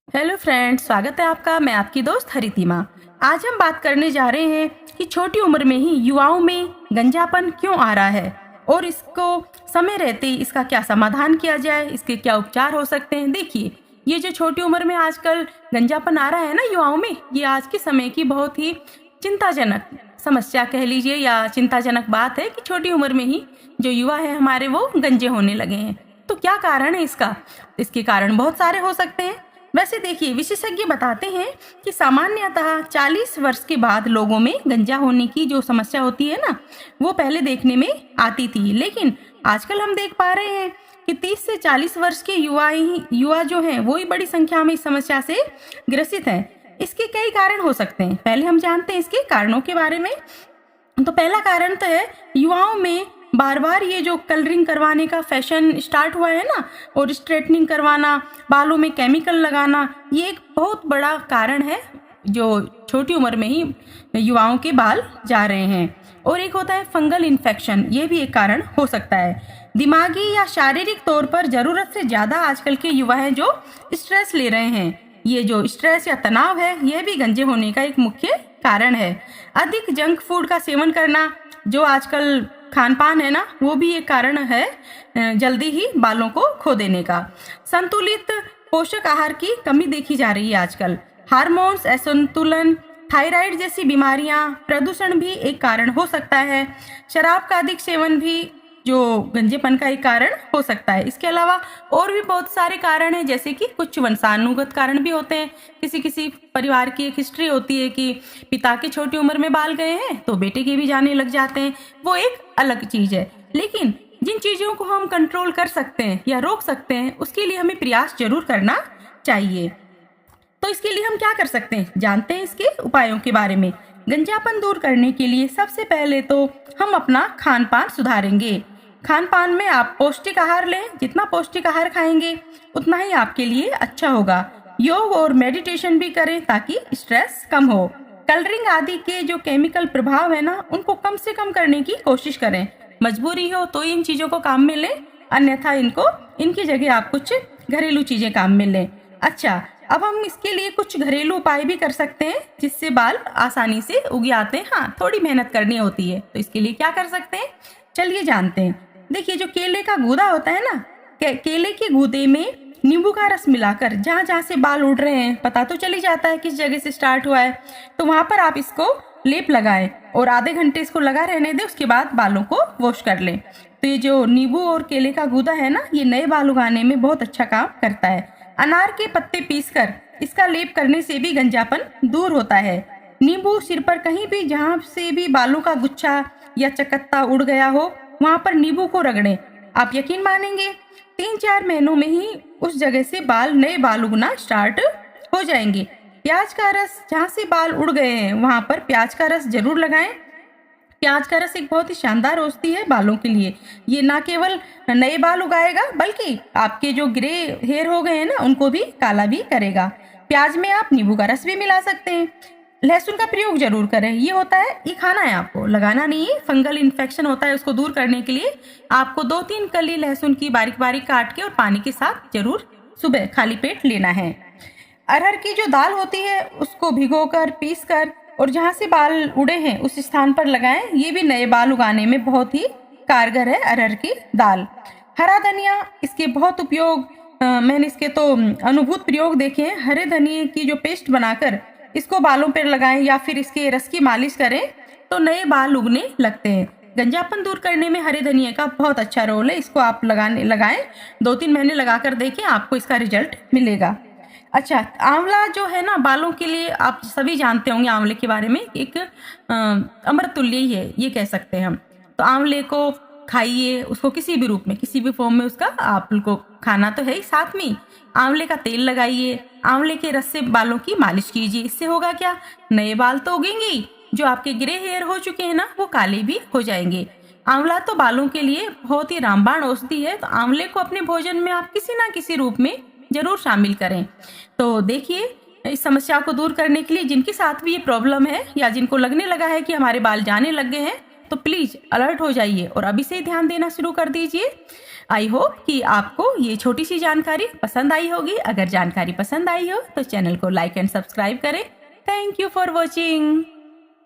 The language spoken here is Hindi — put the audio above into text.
हेलो फ्रेंड्स, स्वागत है आपका। मैं आपकी दोस्त हरितिमा। आज हम बात करने जा रहे हैं कि छोटी उम्र में ही युवाओं में गंजापन क्यों आ रहा है और इसको समय रहते ही इसका क्या समाधान किया जाए, इसके क्या उपचार हो सकते हैं। देखिए, ये जो छोटी उम्र में आजकल गंजापन आ रहा है ना युवाओं में, ये आज के समय की बहुत ही चिंताजनक समस्या कह लीजिए या चिंताजनक बात है कि छोटी उम्र में ही जो युवा है हमारे वो गंजे होने लगे हैं। तो क्या कारण है इसका? इसके कारण बहुत सारे हो सकते हैं। वैसे देखिए, विशेषज्ञ बताते हैं कि सामान्यतः 40 वर्ष के बाद लोगों में गंजा होने की जो समस्या होती है ना, वो पहले देखने में आती थी, लेकिन आजकल हम देख पा रहे हैं कि 30 से 40 वर्ष के युवा जो हैं वो ही बड़ी संख्या में इस समस्या से ग्रसित हैं। इसके कई कारण हो सकते हैं। पहले हम जानते हैं इसके कारणों के बारे में। तो पहला कारण तो है युवाओं में बार बार ये जो कलरिंग करवाने का फैशन स्टार्ट हुआ है ना, और स्ट्रेटनिंग करवाना, बालों में केमिकल लगाना, ये एक बहुत बड़ा कारण है जो छोटी उम्र में ही युवाओं के बाल जा रहे हैं। और एक होता है फंगल इन्फेक्शन, ये भी एक कारण हो सकता है। दिमागी या शारीरिक तौर पर जरूरत से ज्यादा आजकल के युवा हैं जो स्ट्रेस ले रहे हैं। ये जो स्ट्रेस या तनाव है, यह भी गंजे होने का एक मुख्य कारण है। अधिक जंक फूड का सेवन करना, जो आजकल खान पान है ना, वो भी एक कारण है जल्दी ही बालों को खो देने का। संतुलित पोषक आहार की कमी देखी जा रही है आजकल। हार्मोन्स असंतुलन, थायराइड जैसी बीमारियां, प्रदूषण भी एक कारण हो सकता है। शराब का अधिक सेवन भी जो गंजेपन का एक कारण हो सकता है। इसके अलावा और भी बहुत सारे कारण हैं, जैसे कि कुछ वंशानुगत कारण भी होते हैं। किसी किसी परिवार की एक हिस्ट्री होती है कि पिता के छोटी उम्र में बाल गए हैं तो बेटे के भी जाने लग जाते हैं, वो एक अलग चीज है। लेकिन जिन चीजों को हम कंट्रोल कर सकते हैं या रोक सकते हैं, उसके लिए हमें प्रयास जरूर करना चाहिए। तो इसके लिए हम क्या कर सकते हैं, जानते हैं इसके उपायों के बारे में। गंजापन दूर करने के लिए सबसे पहले तो हम अपना खान पान सुधारेंगे। खान पान में आप पौष्टिक आहार लें। जितना पौष्टिक आहार खाएंगे उतना ही आपके लिए अच्छा होगा। योग और मेडिटेशन भी करें ताकि स्ट्रेस कम हो। कलरिंग आदि के जो केमिकल प्रभाव है ना, उनको कम से कम करने की कोशिश करें। मजबूरी हो तो इन चीजों को काम में लें, अन्यथा इनकी जगह आप कुछ घरेलू चीजें काम में लें। अच्छा, अब हम इसके लिए कुछ घरेलू उपाय भी कर सकते हैं जिससे बाल आसानी से उग आते हैं। हाँ, थोड़ी मेहनत करनी होती है। तो इसके लिए क्या कर सकते हैं, चलिए जानते हैं। देखिए, जो केले का गूदा होता है ना, केले के गूदे में नींबू का रस मिलाकर जहाँ जहाँ से बाल उड़ रहे हैं पता तो चली जाता है किस जगह से स्टार्ट हुआ है, तो वहां पर आप इसको लेप लगाएं और आधे घंटे इसको लगा रहने दें। उसके बाद बालों को वॉश कर लें। तो ये जो नींबू और केले का गूदा है ना, ये नए बाल उगाने में बहुत अच्छा काम करता है। अनार के पत्ते पीसकर इसका लेप करने से भी गंजापन दूर होता है। नींबू सिर पर कहीं भी जहाँ से भी बालों का गुच्छा या चकत्ता उड़ गया हो, वहां पर नींबू को रगड़ें। आप यकीन मानेंगे, 3-4 महीनों में ही उस जगह से नए बाल उगना स्टार्ट हो जाएंगे। प्याज का रस, जहाँ से बाल उड़ गए हैं वहां पर प्याज का रस जरूर लगाएं। प्याज का रस एक बहुत ही शानदार औषधि है बालों के लिए। ये ना केवल नए बाल उगाएगा बल्कि आपके जो ग्रे हेयर हो गए हैं ना, उनको भी काला भी करेगा। प्याज में आप नींबू का रस भी मिला सकते हैं। लहसुन का प्रयोग जरूर करें। ये होता है, ये खाना है, आपको लगाना नहीं है। फंगल इन्फेक्शन होता है, उसको दूर करने के लिए आपको 2-3 कली लहसुन की बारीक बारीक काट के और पानी के साथ जरूर सुबह खाली पेट लेना है। अरहर की जो दाल होती है उसको भिगोकर पीसकर और जहाँ से बाल उड़े हैं उस स्थान पर लगाएं। ये भी नए बाल उगाने में बहुत ही कारगर है अरहर की दाल। हरा धनिया, इसके बहुत उपयोग, मैंने इसके तो अनुभूत प्रयोग देखे हैं। हरे धनिए की जो पेस्ट बनाकर इसको बालों पर लगाएं या फिर इसके रस की मालिश करें तो नए बाल उगने लगते हैं। गंजापन दूर करने में हरे धनिए का बहुत अच्छा रोल है। इसको आप लगाएं, 2-3 महीने लगाकर देखें, आपको इसका रिजल्ट मिलेगा। अच्छा, आंवला जो है ना बालों के लिए, आप सभी जानते होंगे आंवले के बारे में, एक अमृत तुल्य ही है, ये कह सकते हैं हम। तो आंवले को खाइए, उसको किसी भी रूप में, किसी भी फॉर्म में उसका आपको खाना तो है ही, साथ में आंवले का तेल लगाइए। आंवले के रस से बालों की मालिश कीजिए। इससे होगा क्या, नए बाल तो उगेंगे, जो आपके ग्रे हेयर हो चुके हैं ना वो काले भी हो जाएंगे। आंवला तो बालों के लिए बहुत ही रामबाण औषधि है। तो आंवले को अपने भोजन में आप किसी ना किसी रूप में जरूर शामिल करें। तो देखिए, इस समस्या को दूर करने के लिए जिनके साथ भी ये प्रॉब्लम है या जिनको लगने लगा है कि हमारे बाल जाने लग गए हैं, तो प्लीज अलर्ट हो जाइए और अभी से ही ध्यान देना शुरू कर दीजिए। आई होप कि आपको ये छोटी सी जानकारी पसंद आई होगी। अगर जानकारी पसंद आई हो तो चैनल को लाइक एंड सब्सक्राइब करें। Thank you for watching.